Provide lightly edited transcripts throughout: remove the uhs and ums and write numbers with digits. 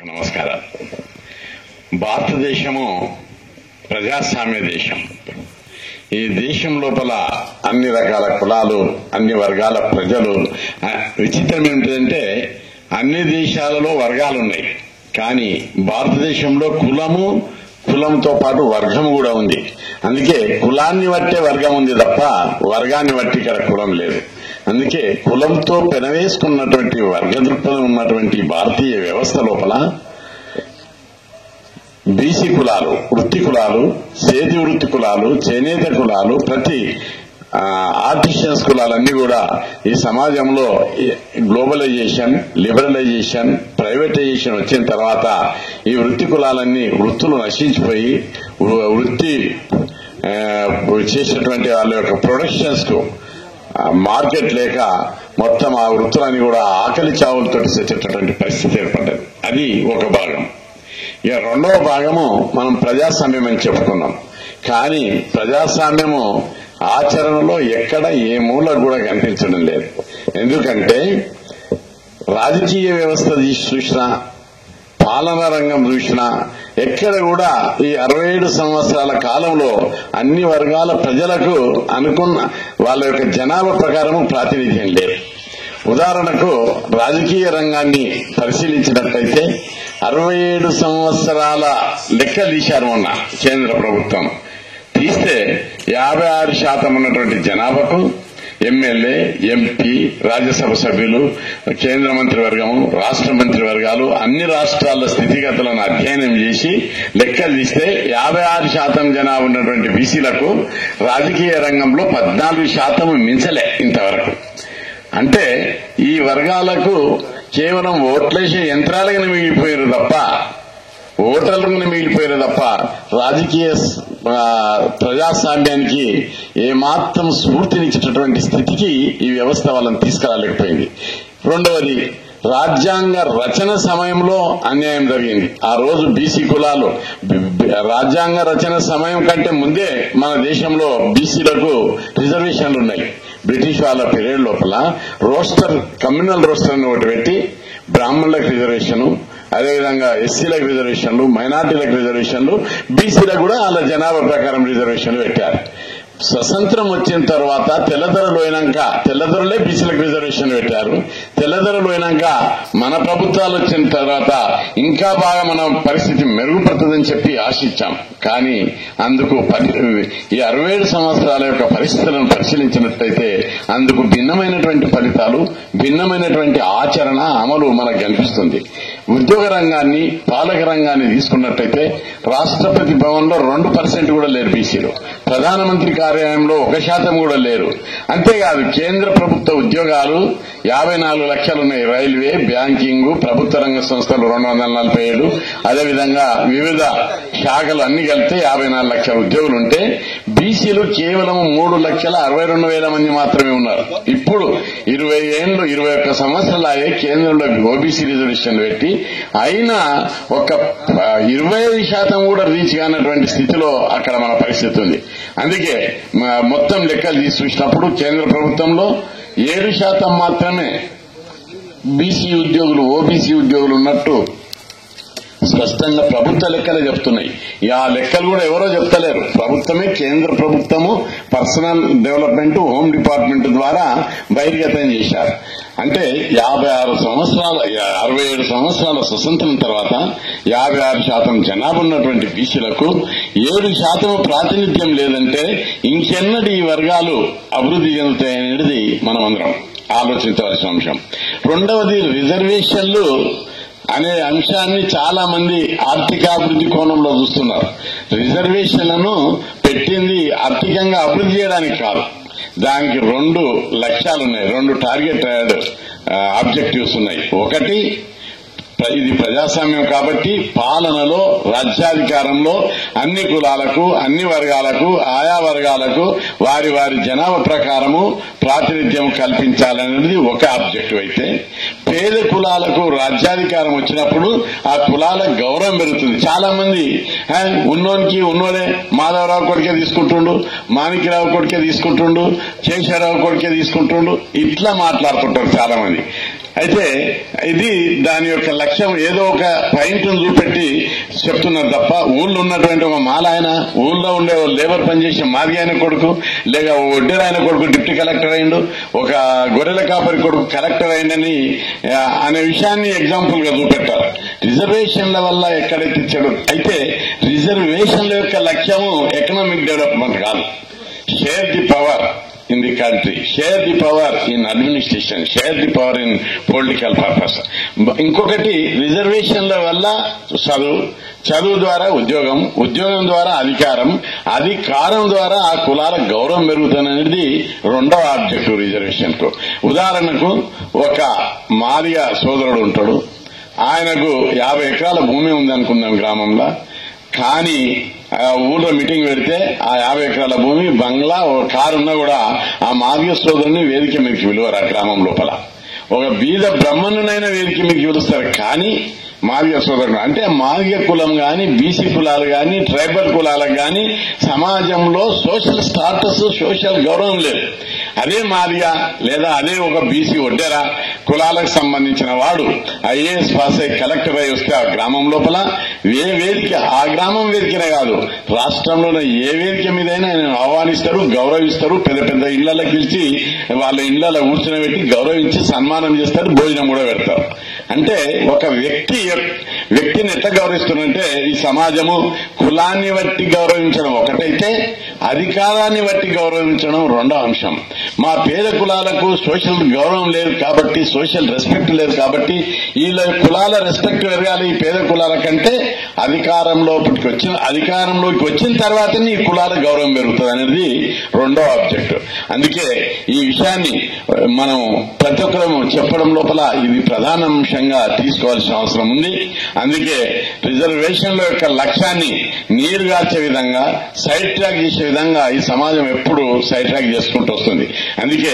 నమస్కారం. భారతదేశము ప్రజాస్వామ్య దేశం. ఈ దేశం లోపల అన్ని రకాల కులాలు, అన్ని వర్గాల ప్రజలు. విచిత్రం ఏమిటంటే అన్ని దేశాలలో వర్గాలు ఉన్నాయి, కానీ భారతదేశంలో కులంతో పాటు వర్గం కూడా ఉంది. అందుకే కులాన్ని బట్టే వర్గం ఉంది తప్ప వర్గాన్ని బట్టి ఇక్కడ కులం లేదు. అందుకే కులంతో పెనవేసుకున్నటువంటి వర్గ దృక్పథం ఉన్నటువంటి భారతీయ వ్యవస్థ లోపల బీసీ కులాలు, వృత్తి కులాలు, సేతి వృత్తి కులాలు, చేనేత కులాలు, ప్రతి ఆర్టిషన్స్ కులాలన్నీ కూడా ఈ సమాజంలో గ్లోబలైజేషన్, లిబరలైజేషన్, ప్రైవేటైజేషన్ వచ్చిన తర్వాత ఈ వృత్తి కులాలన్నీ వృత్తులు నశించిపోయి వృత్తి చేసేటువంటి వాళ్ళ యొక్క ప్రొడక్షన్స్ కు మార్కెట్ లేక మొత్తం ఆ వృత్తులన్నీ కూడా ఆకలి చావులతో వచ్చేటటువంటి పరిస్థితి ఏర్పడ్డది. అది ఒక భాగం. ఇక రెండవ భాగము మనం ప్రజాస్వామ్యం అని చెప్పుకున్నాం. కానీ ప్రజాస్వామ్యము ఆచరణలో ఎక్కడ ఏ మూల కూడా కనిపించడం లేదు. ఎందుకంటే రాజకీయ వ్యవస్థ చూసినా, పాలనా రంగం చూసినా ఎక్కడ కూడా ఈ 67 సంవత్సరాల కాలంలో అన్ని వర్గాల ప్రజలకు అనుకున్న వాళ్ళ యొక్క జనాభా ప్రకారం ప్రాతినిధ్యం లేదు. ఉదాహరణకు రాజకీయ రంగాన్ని పరిశీలించినట్లయితే 67 సంవత్సరాల లెక్క తీశారు మొన్న కేంద్ర ప్రభుత్వం. తీస్తే 56% ఉన్నటువంటి జనాభాకు ఎమ్మెల్యే, ఎంపీ, రాజ్యసభ సభ్యులు, కేంద్ర మంత్రివర్గము, రాష్ట్ర మంత్రివర్గాలు, అన్ని రాష్ట్రాల స్థితిగతులను అధ్యయనం చేసి లెక్కలు తీస్తే 56% జనాభా ఉన్నటువంటి బీసీలకు రాజకీయ రంగంలో 14% మించలే ఇంతవరకు. అంటే ఈ వర్గాలకు కేవలం ఓట్లేసే యంత్రాలుగా మిగిలిపోయారు తప్ప, ఓటర్లకు మిగిలిపోయారు తప్ప రాజకీయ ప్రజాస్వామ్యానికి ఏమాత్రం స్ఫూర్తినిచ్చేటటువంటి స్థితికి ఈ వ్యవస్థ వాళ్ళని తీసుకురాలేకపోయింది. రెండవది, రాజ్యాంగ రచన సమయంలో అన్యాయం జరిగింది. ఆ రోజు బీసీ కులాలు రాజ్యాంగ రచన సమయం కంటే ముందే మన దేశంలో బీసీలకు రిజర్వేషన్లు ఉన్నాయి. బ్రిటిష్ వాళ్ళ పీరియడ్ లోపల కమ్యూనల్ రోస్టర్ అని ఒకటి పెట్టి బ్రాహ్మణులకు రిజర్వేషన్, అదేవిధంగా ఎస్సీలకు రిజర్వేషన్లు, మైనార్టీలకు రిజర్వేషన్లు, బీసీలకు కూడా వాళ్ళ జనాభా ప్రకారం రిజర్వేషన్లు పెట్టారు. స్వతంత్రం వచ్చిన తర్వాత తెల్లదొరలే బీసీలకు రిజర్వేషన్ పెట్టారు. తెల్లదొరలు అయినాక మన ప్రభుత్వాలు వచ్చిన తర్వాత ఇంకా బాగా మన పరిస్థితి మెరుగుపడుతుందని చెప్పి ఆశించాం. కానీ అందుకు ఈ 67 సంవత్సరాల యొక్క పరిస్థితులను పరిశీలించినట్లయితే అందుకు భిన్నమైనటువంటి ఫలితాలు, భిన్నమైనటువంటి ఆచరణ, అమలు మనకు కనిపిస్తుంది. ఉద్యోగ రంగాన్ని, పాలక రంగాన్ని తీసుకున్నట్లయితే రాష్ట్రపతి భవన్లో 2% కూడా లేరు బీసీలు. ప్రధానమంత్రి కార్యాలయంలో 1% కూడా లేరు. అంతేకాదు కేంద్ర ప్రభుత్వ ఉద్యోగాలు 54 లక్షలున్నాయి. రైల్వే, బ్యాంకింగ్, ప్రభుత్వ రంగ సంస్థలు 247, అదేవిధంగా వివిధ శాఖలు అన్ని కలిపితే 54 లక్షల ఉద్యోగులు ఉంటే బీసీలు కేవలం 3,62,000 మంది మాత్రమే ఉన్నారు. ఇప్పుడు 21 సంవత్సరాలు అయ్యే కేంద్రంలో ఓబీసీ రిజర్వేషన్ పెట్టి అయినా ఒక 25% కూడా రీచ్ కానటువంటి స్థితిలో అక్కడ మన పరిస్థితి ఉంది. అందుకే మొత్తం లెక్కలు తీసి చూసినప్పుడు కేంద్ర ప్రభుత్వంలో 7% మాత్రమే బీసీ ఉద్యోగులు, ఓబీసీ ఉద్యోగులు ఉన్నట్టు స్పష్టంగా ప్రభుత్వ లెక్కలే చెప్తున్నాయి. ఆ లెక్కలు కూడా ఎవరో చెప్తలేరు. ప్రభుత్వమే, కేంద్ర ప్రభుత్వము పర్సనల్ డెవలప్మెంట్, హోమ్ డిపార్ట్మెంట్ ద్వారా బహిర్గతం చేశారు. అంటే 67 సంవత్సరాల స్వతంత్రం తర్వాత 56% జనాభా ఉన్నటువంటి బీసీలకు 7% ప్రాతినిధ్యం లేదంటే ఇంకెన్నటి ఈ వర్గాలు అభివృద్ధి చెందుతాయనేది మనం అందరం ఆలోచించవలసిన అంశం. రెండవది, రిజర్వేషన్లు అనే అంశాన్ని చాలా మంది ఆర్థికాభివృద్ధి కోణంలో చూస్తున్నారు. రిజర్వేషన్లను పెట్టింది ఆర్థికంగా అభివృద్ధి చేయడానికి కాదు. దానికి 2 లక్ష్యాలున్నాయి, 2 టార్గెట్ ఆబ్జెక్టివ్స్ ఉన్నాయి. ఒకటి, ఇది ప్రజాస్వామ్యం కాబట్టి పాలనలో, రాజ్యాధికారంలో అన్ని కులాలకు, అన్ని వర్గాలకు, ఆయా వర్గాలకు వారి వారి జనాభా ప్రకారము ప్రాతినిధ్యం కల్పించాలనేది ఒక ఆబ్జెక్టివ్ అయితే, పేద కులాలకు రాజ్యాధికారం వచ్చినప్పుడు ఆ కులాల గౌరవం పెరుగుతుంది. చాలా మంది ఉన్నోడే మాధవరావు కొడుకే తీసుకుంటుండు, మాణిక్యరావు కొడుకే తీసుకుంటుండు, కేశవరావు కొడుకే తీసుకుంటుండు, ఇట్లా మాట్లాడుతుంటారు చాలా మంది. అయితే ఇది దాని యొక్క లక్ష్యం ఏదో ఒక పాయింట్ చూపెట్టి చెప్తున్నారు తప్ప ఊళ్ళో ఉన్నటువంటి ఒక మాలాయన, ఊళ్ళో ఉండే లేబర్ పనిచేసే మాది ఆయన కొడుకు, లేక ఒడ్డెర ఆయన కొడుకు డిప్యూటీ కలెక్టర్ అయిండు, ఒక గొర్రెల కాపరి కొడుకు కలెక్టర్ అయిండని అనే విషయాన్ని ఎగ్జాంపుల్ గా చూపెట్టారు. రిజర్వేషన్ల వల్ల ఎక్కడైతే చెడు అయితే రిజర్వేషన్ల యొక్క లక్ష్యము ఎకనామిక్ డెవలప్మెంట్ కాదు. Share the power in the country, share the power in administration, share the power in political purpose. ఇంకొకటి రిజర్వేషన్ల వల్ల చదువు ద్వారా ఉద్యోగం ద్వారా అధికారం ద్వారా ఆ కులాల గౌరవం పెరుగుతుందనేది రెండవ ఆబ్జెక్టివ్ రిజర్వేషన్ కు. ఉదాహరణకు ఒక మాదిగ సోదరుడు ఉంటాడు, ఆయనకు 50 ఎకరాల భూమి ఉందనుకుందాం గ్రామంలో, కానీ ఊళ్ళో మీటింగ్ పెడితే ఆ 50 ఎకరాల భూమి బంగ్లా కారు ఉన్నా కూడా ఆ మాదిగ సోదరుని వేదిక మీదకి పిలువరు. ఆ గ్రామం లోపల ఒక బీద బ్రహ్మణునైనా వేదిక మీదకి పిలుస్తారు, కానీ మాదిగ సోదరుడు అంటే మాదిగ కులం గాని, బీసీ కులాలు గాని, ట్రైబల్ కులాలకు గాని సమాజంలో సోషల్ స్టాటస్, సోషల్ గౌరవం లేదు. అదే మాదిగ లేదా అదే ఒక బీసీ ఒడ్డెర కులాలకు సంబంధించిన వాడు ఐఏఎస్ పాస్ అయి కలెక్టర్ అయి వస్తే ఆ గ్రామం లోపల ఏ వేదిక, ఆ గ్రామం వేదికనే కాదు రాష్ట్రంలోనే ఏ వేదిక మీదైనా ఆయన ఆహ్వానిస్తారు, గౌరవిస్తారు. పెద్ద పెద్ద ఇళ్లకి పిలిచి వాళ్ళ ఇళ్లలో కూర్చొని గౌరవించి సన్మానం చేస్తారు, భోజనం కూడా పెడతారు. అంటే ఒక వ్యక్తిని ఎట్లా గౌరవిస్తున్నారంటే ఈ సమాజము కులాన్ని బట్టి గౌరవించడం ఒకటైతే అధికారాన్ని బట్టి గౌరవించడం రెండో అంశం. మా పేద కులాలకు సోషల్ గౌరవం లేదు కాబట్టి, సోషల్ రెస్పెక్ట్ లేదు కాబట్టి వీళ్ళ కులాల రెస్పెక్ట్ పెరగాలి. ఈ పేద కులాల కంటే అధికారంలోకి వచ్చిన తర్వాతనే ఈ కులాల గౌరవం పెరుగుతుంది అనేది రెండో ఆబ్జెక్ట్. అందుకే ఈ విషయాన్ని మనం ప్రతి ఒక్కరూ చెప్పడం లోపల ఇది ప్రధాన అంశంగా తీసుకోవాల్సిన అవసరం ఉంది. అందుకే రిజర్వేషన్ల యొక్క లక్ష్యాన్ని నీరుగార్చే విధంగా, సైడ్ ట్రాక్ చేసే విధంగా ఈ సమాజం ఎప్పుడు సైడ్ ట్రాక్ చేసుకుంటూ వస్తుంది. అందుకే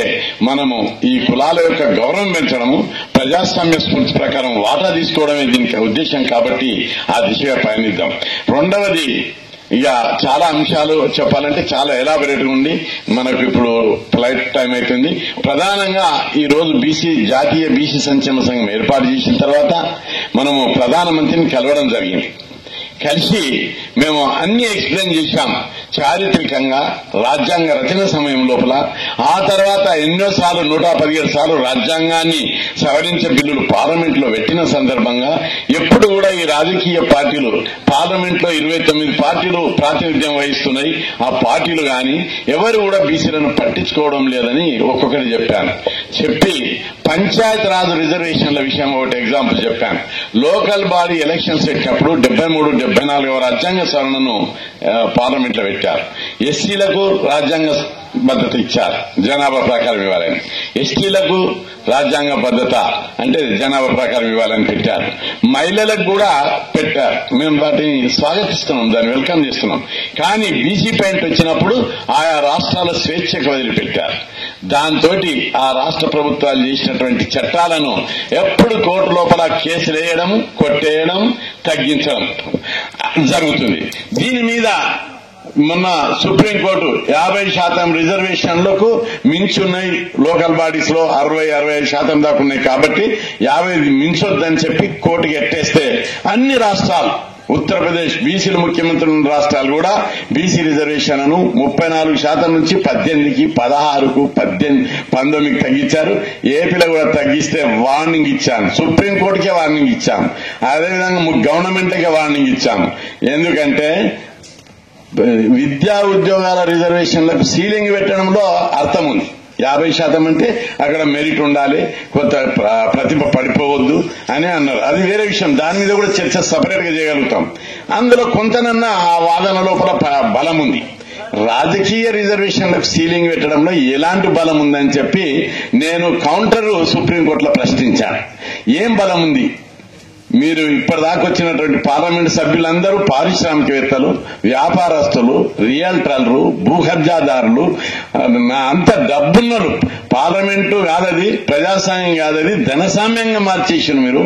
మనము ఈ కులాల యొక్క గౌరవం పెంచడము, ప్రజాస్వామ్య స్ఫూర్తి ప్రకారం వాటా తీసుకోవడమే దీనికి ఉద్దేశం కాబట్టి ఆ దిశగా పయనిద్దాం. రెండవది ఇక చాలా అంశాలు చెప్పాలంటే చాలా ఎలాబొరేట్ గా ఉంది, మనకు ఇప్పుడు ఫ్లైట్ టైం అవుతుంది. ప్రధానంగా ఈ రోజు జాతీయ బీసీ సంక్షేమ సంఘం ఏర్పాటు చేసిన తర్వాత మనము ప్రధానమంత్రిని కలవడం జరిగింది. కలిసి మేము అన్ని ఎక్స్ప్లెయిన్ చేశాం. చారిత్రకంగా రాజ్యాంగ రచన సమయం లోపల ఆ తర్వాత ఎన్నోసార్లు 117 సార్లు రాజ్యాంగాన్ని సవరించే బిల్లులు పార్లమెంట్ లో పెట్టిన సందర్భంగా ఎప్పుడు కూడా ఈ రాజకీయ పార్టీలు పార్లమెంట్ లో 29 పార్టీలు ప్రాతినిధ్యం వహిస్తున్నాయి. ఆ పార్టీలు గాని ఎవరు కూడా బీసీలను పట్టించుకోవడం లేదని ఒక్కొక్కటి చెప్పాను. చెప్పి పంచాయత్ రాజ్ రిజర్వేషన్ల విషయం ఒకటి ఎగ్జాంపుల్ చెప్పాను. లోకల్ బాడీ ఎలక్షన్స్ పెట్టినప్పుడు 73-74వ రాజ్యాంగ సవరణను పార్లమెంట్ లో పెట్టారు. ఎస్సీలకు రాజ్యాంగ భద్రత ఇచ్చారు, జనాభా ప్రకారం ఇవ్వాలని. ఎస్టీలకు రాజ్యాంగ భద్రత అంటే జనాభా ప్రకారం ఇవ్వాలని పెట్టారు. మహిళలకు కూడా పెట్టారు. మేము వాటిని స్వాగతిస్తున్నాం, దాన్ని వెల్కమ్ చేస్తున్నాం. కానీ బీసీ పాయింట్ వచ్చినప్పుడు ఆయా రాష్ట్రాల స్వేచ్ఛకు వదిలిపెట్టారు. దాంతో ఆ రాష్ట్ర ప్రభుత్వాలు చేసినటువంటి చట్టాలను ఎప్పుడు కోర్టు లోపల కేసులు వేయడం, కొట్టేయడం, తగ్గించడం జరుగుతుంది. దీని మీద మొన్న సుప్రీంకోర్టు 50% రిజర్వేషన్లకు మించున్నాయి, లోకల్ బాడీస్ లో 60-65% దాకా ఉన్నాయి కాబట్టి 50 మించొద్దని చెప్పి కోర్టుకి ఎట్టేస్తే అన్ని రాష్ట్రాలు, ఉత్తరప్రదేశ్ బీసీలు ముఖ్యమంత్రి ఉన్న రాష్ట్రాలు కూడా బీసీ రిజర్వేషన్లను 34% నుంచి 18కి, 16కు, 19కి తగ్గించారు. ఏపీలో కూడా తగ్గిస్తే వార్నింగ్ ఇచ్చాను, సుప్రీంకోర్టుకే వార్నింగ్ ఇచ్చాం, అదేవిధంగా గవర్నమెంట్కే వార్నింగ్ ఇచ్చాం. ఎందుకంటే విద్యా ఉద్యోగాల రిజర్వేషన్లకు సీలింగ్ పెట్టడంలో అర్థం ఉంది. 50% అంటే అక్కడ మెరిట్ ఉండాలి, కొంత ప్రతిభ పడిపోవద్దు అని అన్నారు. అది వేరే విషయం, దాని మీద కూడా చర్చ సపరేట్ గా చేయగలుగుతాం. అందులో కొంతనన్నా ఆ వాదన లోపల బలం ఉంది. రాజకీయ రిజర్వేషన్లకు సీలింగ్ పెట్టడంలో ఎలాంటి బలం ఉందని చెప్పి నేను కౌంటర్ సుప్రీంకోర్టులో ప్రశ్నించాను. ఏం బలం ఉంది? మీరు ఇప్పటిదాకా వచ్చినటువంటి పార్లమెంట్ సభ్యులందరూ పారిశ్రామికవేత్తలు, వ్యాపారస్తులు, రియల్టర్లు, భూకబ్జాదారులు, అంత డబ్బున్నలు. పార్లమెంటు కాదది, ప్రజాస్వామ్యం కాదది, ధనసామ్యంగా మార్చేసిన మీరు.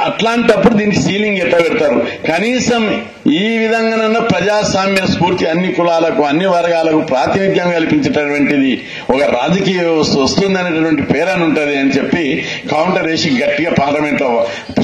అట్లాంటప్పుడు దీనికి సీలింగ్ ఎట్లా పెడతారు? కనీసం ఈ విధంగానన్నా ప్రజాస్వామ్య స్ఫూర్తి అన్ని కులాలకు అన్ని వర్గాలకు ప్రాతినిధ్యం కల్పించేటటువంటిది ఒక రాజకీయ వ్యవస్థ వస్తుందనేటటువంటి పేరని ఉంటది అని చెప్పి కౌంటర్ వేసి గట్టిగా పార్లమెంట్ లో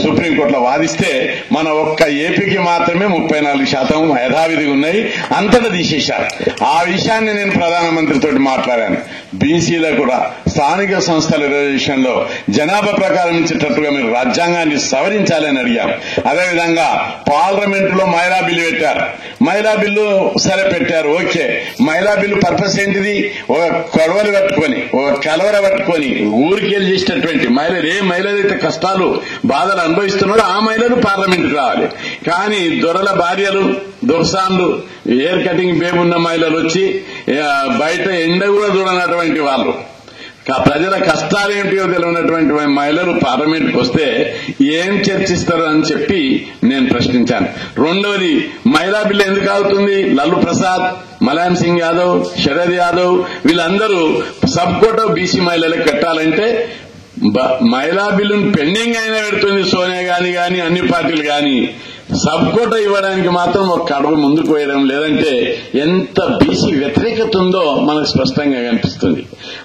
సుప్రీంకోర్టులో వాదిస్తే మన ఒక్క ఏపీకి మాత్రమే 34% యథావిధిగా ఉన్నాయి, అంతటా తీసేశారు. ఆ విషయాన్ని నేను ప్రధానమంత్రితో మాట్లాడాను. బీసీలకు కూడా స్థానిక సంస్థల రిజర్వేషన్ లో జనాభా ప్రకారం ఇచ్చేటట్టుగా మీరు రాజ్యాంగాన్ని సవరించాలని అడిగాం. అదేవిధంగా పార్లమెంట్ లో మహిళా బిల్లు పెట్టారు. మహిళా బిల్లు సరే పెట్టారు, ఓకే. మహిళా బిల్లు పర్పస్ ఏంటిది? ఒక కొడవలు పట్టుకొని ఒక కలవర పట్టుకొని ఊరికి వెళ్ళి చేసేటటువంటి మహిళలు, ఏ మహిళలైతే కష్టాలు బాధలు అనుభవిస్తున్నారో ఆ మహిళలు పార్లమెంట్కి రావాలి. కానీ దొరల భార్యలు, దొరసాన్లు, హెయిర్ కటింగ్ బేబు ఉన్న మహిళలు వచ్చి బయట ఎండ కూడా చూడనటువంటి వాళ్ళు, ప్రజల కష్టాలేంటియో తెలియనటువంటి మహిళలు పార్లమెంట్కి వస్తే ఏం చర్చిస్తారు అని చెప్పి నేను ప్రశ్నించాను. రెండవది, మహిళా బిల్లు ఎందుకు అవుతుంది? లల్లు ప్రసాద్, మలాయం సింగ్ యాదవ్, శరద్ యాదవ్ వీళ్ళందరూ సబ్ కోటా బీసీ మహిళలకు పెట్టాలంటే మహిళా బిల్లును పెండింగ్ అయినా పెడుతుంది సోనియా గాంధీ గాని అన్ని పార్టీలు గాని, సబ్ కోటా ఇవ్వడానికి మాత్రం ఒక అడుగు ముందుకు వేయడం లేదంటే ఎంత బీసీ వ్యతిరేకత ఉందో మనకు స్పష్టంగా కనిపిస్తుంది.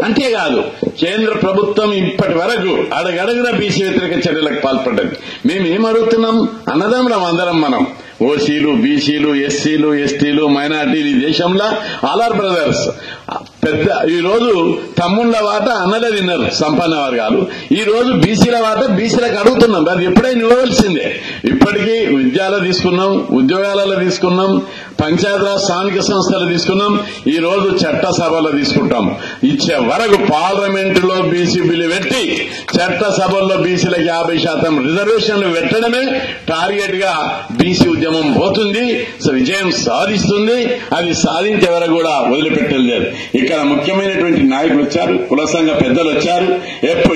అంతేకాదు, కేంద్ర ప్రభుత్వం ఇప్పటి వరకు అడగడుగున బీసీ వ్యతిరేక చర్యలకు పాల్పడ్డది. మేము ఏం అడుగుతున్నాం? అన్నదమ్ములం అందరం మనం, ఓసీలు, బీసీలు, ఎస్సీలు, ఎస్టీలు, మైనార్టీలు, ఈ దేశంలో ఆల్ ఆర్ బ్రదర్స్. పెద్ద ఈ రోజు తమ్ముళ్ల వాట అన్నలే తిన్నారు సంపన్న వర్గాలు. ఈ రోజు బీసీల వాట బీసీలకు అడుగుతున్నాం. అది ఎప్పుడైనా ఇవ్వవలసిందే. ఇప్పటికీ విద్యాలో తీసుకున్నాం, ఉద్యోగాలలో తీసుకున్నాం, పంచాయతీరాజ్ స్థానిక సంస్థలు తీసుకున్నాం, ఈ రోజు చట్టసభలో తీసుకుంటాం. ఇచ్చే వరకు పార్లమెంటులో బీసీ బిల్లు పెట్టి చట్టసభల్లో బీసీలకు 50% రిజర్వేషన్లు పెట్టడమే టార్గెట్ గా బీసీ ఉద్యమం పోతుంది, విజయం సాధిస్తుంది. అది సాధించే వరకు కూడా వదిలిపెట్టలేదు. ఇక్కడ ముఖ్యమైనటువంటి నాయకులు వచ్చారు, కుల సంఘ పెద్దలు వచ్చారు.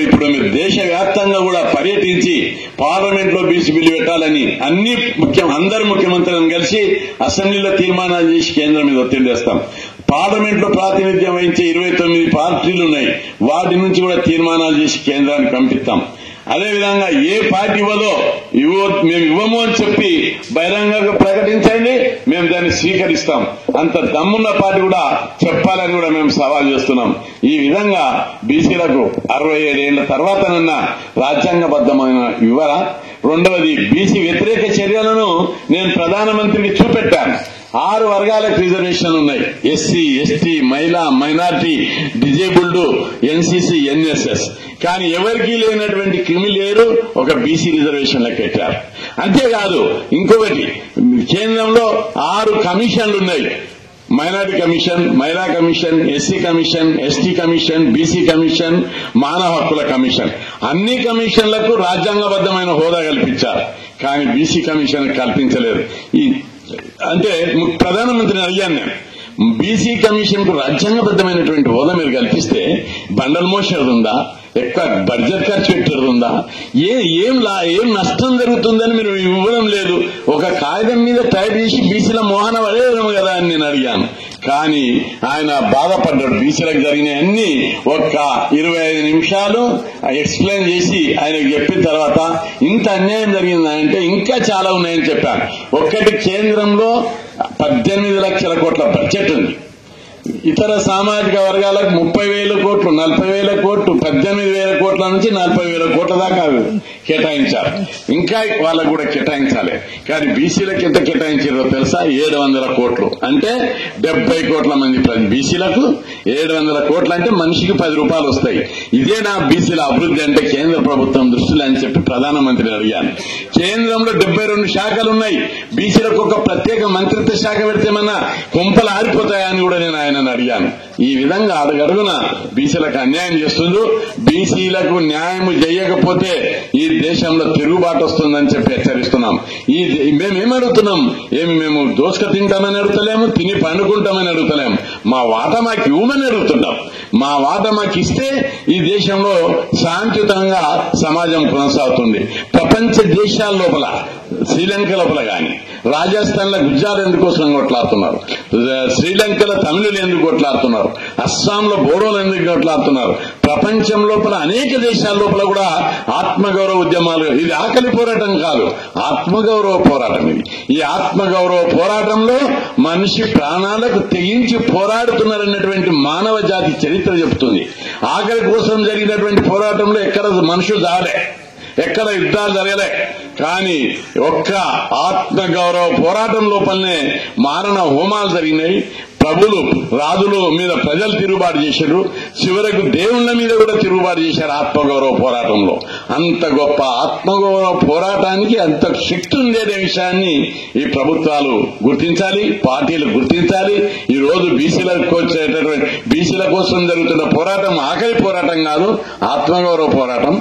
ఇప్పుడు మీరు దేశవ్యాప్తంగా కూడా పర్యటించి పార్లమెంట్ లో బీసీ బిల్లు పెట్టాలని అందరు ముఖ్యమంత్రులను కలిసి అసెంబ్లీలో తీర్మానాలు చేసి కేంద్రం మీద ఒత్తిడి చేస్తాం. పార్లమెంట్ లో ప్రాతినిధ్యం వహించే 29 పార్టీలు ఉన్నాయి, వాటి నుంచి కూడా తీర్మానాలు చేసి కేంద్రానికి పంపిస్తాం. అదేవిధంగా ఏ పార్టీ ఇవ్వదో మేము ఇవ్వము అని చెప్పి బహిరంగంగా ప్రకటించండి, మేము దాన్ని స్వీకరిస్తాం. అంత దమ్మున్న పార్టీ కూడా చెప్పాలని కూడా మేము సవాల్ చేస్తున్నాం. ఈ విధంగా బీసీలకు 67 ఏళ్ల తర్వాతనన్నా రాజ్యాంగబద్దమైన ఇవ్వరా? రెండవది, బీసీ వ్యతిరేక చర్యలను నేను ప్రధానమంత్రికి చూపెట్టాను. 6 వర్గాలకు రిజర్వేషన్లు ఉన్నాయి. ఎస్సీ, ఎస్టీ, మహిళా, మైనార్టీ, డిజేబుల్డ్, ఎన్సీసీ, ఎన్ఎస్ఎస్. కానీ ఎవరికీ లేనటువంటి క్రిమిలేరు ఒక బీసీ రిజర్వేషన్లకు పెట్టారు. అంతేకాదు, ఇంకొకటి, కేంద్రంలో 6 కమిషన్లు ఉన్నాయి. మైనార్టీ కమిషన్, మహిళా commission, SC commission, ST commission, BC commission, మానవ హక్కుల కమిషన్. అన్ని కమిషన్లకు రాజ్యాంగబద్దమైన హోదా కల్పించారు, కానీ బీసీ కమిషన్ కల్పించలేదు. అంటే ప్రధానమంత్రిని అడిగాను నేను, బీసీ కమిషన్ కు రాజ్యాంగబద్దమైనటువంటి హోదా మీరు కల్పిస్తే బండల్ మోసేది ఉందా? ఎక్కువ బడ్జెట్ ఖర్చు పెట్టేది ఉందా? ఏం నష్టం జరుగుతుందని మీరు ఇవ్వడం లేదు. ఒక కాగితం మీద టైప్ చేసి బీసీల మోహన పడేయడం కదా అని నేను అడిగాను. కానీ ఆయన బాధపడ్డాడు. బీసీలకు జరిగినవన్నీ ఒక్క 25 నిమిషాలు ఎక్స్ప్లెయిన్ చేసి ఆయనకు చెప్పిన తర్వాత ఇంత అన్యాయం జరిగిందంటే ఇంకా చాలా ఉన్నాయని చెప్పాను. ఒక్కటి, కేంద్రంలో 18 లక్షల కోట్ల బడ్జెట్ ఉంది. ఇతర సామాజిక వర్గాలకు 30,000 కోట్లు, 40,000 కోట్లు, 18,000 కోట్ల నుంచి 40,000 కోట్ల దాకా కేటాయించారు. ఇంకా వాళ్ళకు కూడా కేటాయించాలి. కానీ బీసీలకు ఎంత కేటాయించారో తెలుసా? 700 కోట్లు. అంటే 70 కోట్ల మంది బీసీలకు 700 కోట్లు అంటే మనిషికి 10 రూపాయలు వస్తాయి. ఇదే నా బీసీల అభివృద్ధి అంటే కేంద్ర ప్రభుత్వం దృష్టిలో అని చెప్పి ప్రధానమంత్రిని అడిగాను. కేంద్రంలో 72 శాఖలు ఉన్నాయి. బీసీలకు ఒక ప్రత్యేక మంత్రిత్వ శాఖ పెడితేమన్నా కుంపలు ఆరిపోతాయని కూడా నేను ఆయనను అడిగాను. ఈ విధంగా అడుగడుగున బీసీలకు అన్యాయం చేస్తుండ్రు. బీసీలకు న్యాయం చేయకపోతే ఈ దేశంలో తిరుగుబాటు వస్తుందని చెప్పి హెచ్చరిస్తున్నాం. మేమేమడుగుతున్నాం? మేము దోసుక తింటామని అడుగుతలేము, తిని పండుకుంటామని అడుగుతలేము. మా వాటా మాకు ఇవ్వమని అడుగుతున్నాం. మా వాటా మాకు ఇస్తే ఈ దేశంలో శాంతియుతంగా సమాజం కొనసాగుతుంది. ప్రపంచ దేశాల లోపల, శ్రీలంక లోపల గాని, రాజస్థాన్ లో గుజరాత్ ఎందుకోసం కొట్లాడుతున్నారు, శ్రీలంకలో తమిళులు ఎందుకు కొట్లాడుతున్నారు, అస్సాంలో బోడోలు ఎందుకు కొట్లాడుతున్నారు, ప్రపంచం లోపల అనేక దేశాల లోపల కూడా ఆత్మగౌరవ ఉద్యమాలు. ఇది ఆకలి పోరాటం కాదు, ఆత్మగౌరవ పోరాటం. ఇది ఈ ఆత్మగౌరవ పోరాటంలో మనిషి ప్రాణాలకు తెగించి పోరాడుతున్నారన్నటువంటి మానవ జాతి చరిత్ర చెబుతుంది. ఆకలి కోసం జరిగినటువంటి పోరాటంలో ఎక్కడ మనుషులు జాలే, ఎక్కడ యుద్ధాలు జరగలే. కానీ ఒక్క ఆత్మగౌరవ పోరాటం లోపలనే మారణ హోమాలు జరిగినాయి. ప్రభులు రాజుల మీద ప్రజలు తిరుగుబాటు చేశారు, చివరకు దేవుళ్ల మీద కూడా తిరుగుబాటు చేశారు ఆత్మగౌరవ పోరాటంలో. అంత గొప్ప ఆత్మగౌరవ పోరాటానికి అంత శక్తి ఉండే విషయాన్ని ఈ ప్రభుత్వాలు గుర్తించాలి, పార్టీలు గుర్తించాలి. ఈ రోజు బీసీల కోసం జరుగుతున్న పోరాటం ఆకలి పోరాటం కాదు, ఆత్మగౌరవ పోరాటం.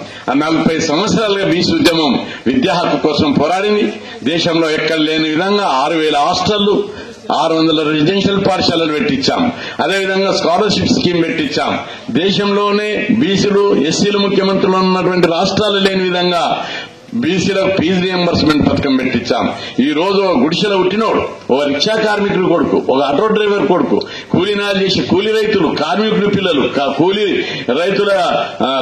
40 సంవత్సరాలుగా బీసీ ఉద్యమం విద్యా హక్కు కోసం పోరాడింది. దేశంలో ఎక్కడ లేని విధంగా 6000 హాస్టళ్లు, 600 రెసిడెన్షియల్ పాఠశాలలు పెట్టించాం. అదేవిధంగా స్కాలర్షిప్ స్కీమ్ పెట్టించాం. దేశంలోనే బీసీలు ఎస్సీలు ముఖ్యమంత్రులు ఉన్నటువంటి రాష్ట్రాలు లేని విధంగా బీసీలకు ఫీజు రియంబర్స్మెంట్ పథకం పెట్టించాం. ఈ రోజు గుడిసెలో పుట్టినోడు, ఒక రిక్షా కార్మికుడి కొడుకు, ఒక ఆటో డ్రైవర్ కొడుకు, కూలీనాలు చేసే కూలీ రైతులు, కార్మికుడి పిల్లలు, కూలీ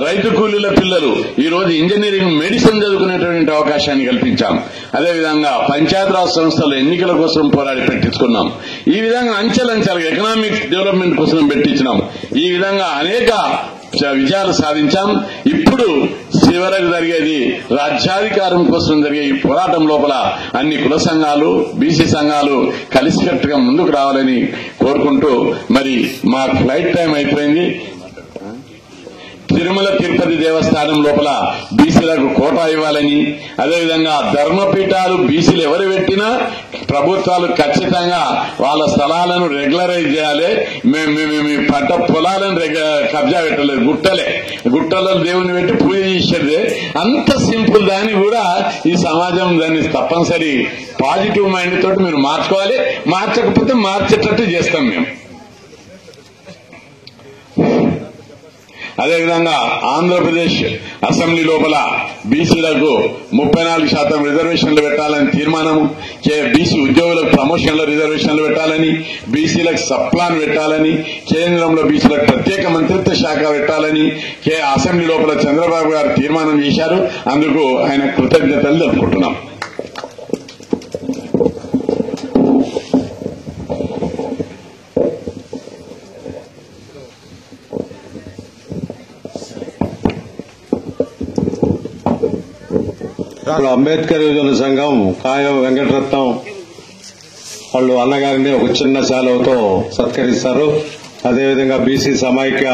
రైతు కూలీల పిల్లలు ఈ రోజు ఇంజనీరింగ్, మెడిసిన్ చదువుకునేటువంటి అవకాశాన్ని కల్పించాం. అదేవిధంగా పంచాయతీరాజ్ సంస్థల ఎన్నికల కోసం పోరాడి పెట్టించుకున్నాం. ఈ విధంగా అంచెలంచెలుగా ఎకనామిక్ డెవలప్మెంట్ కోసం పెట్టించినాం. ఈ విధంగా అనేక విజయాలు సాధించాం. ఇప్పుడు చివరకు జరిగేది రాజ్యాధికారం కోసం జరిగే ఈ పోరాటం లోపల అన్ని కుల సంఘాలు, బీసీ సంఘాలు కలిసికట్టుగా ముందుకు రావాలని కోరుకుంటూ, మరి మా ఫ్లైట్ టైం అయిపోయింది. తిరుమల తిరుపతి దేవస్థానం లోపల బీసీలకు కోటా ఇవ్వాలని, అదేవిధంగా ధర్మపీఠాలు బీసీలు ఎవరు పెట్టినా ప్రభుత్వాలు ఖచ్చితంగా వాళ్ళ స్థలాలను రెగ్యులరైజ్ చేయాలి. మేము పంట పొలాలను కబ్జా పెట్టలేదు, గుట్టలలో దేవుని పెట్టి పూజ చేసేది. అంత సింపుల్. దాన్ని కూడా ఈ సమాజం దాన్ని తప్పనిసరి పాజిటివ్ మైండ్ తోటి మీరు మార్చుకోవాలి. మార్చకపోతే మార్చేటట్టు చేస్తాం మేము. అదేవిధంగా ఆంధ్రప్రదేశ్ అసెంబ్లీ లోపల బీసీలకు 34% రిజర్వేషన్లు పెట్టాలని తీర్మానము, బీసీ ఉద్యోగులకు ప్రమోషన్ల రిజర్వేషన్లు పెట్టాలని, బీసీలకు సప్లాన్ పెట్టాలని, కేంద్రంలో బీసీలకు ప్రత్యేక మంత్రిత్వ శాఖ పెట్టాలని అసెంబ్లీ లోపల చంద్రబాబు గారు తీర్మానం చేశారు. అందుకు ఆయన కృతజ్ఞతలు తెలుపుకుంటున్నాం. అంబేద్కర్ యువజన సంఘం కాయం వెంకటరత్నం వాళ్ళు అన్నగారిని ఒక చిన్న శాలువతో సత్కరిస్తారు. అదేవిధంగా బీసీ సమైక్య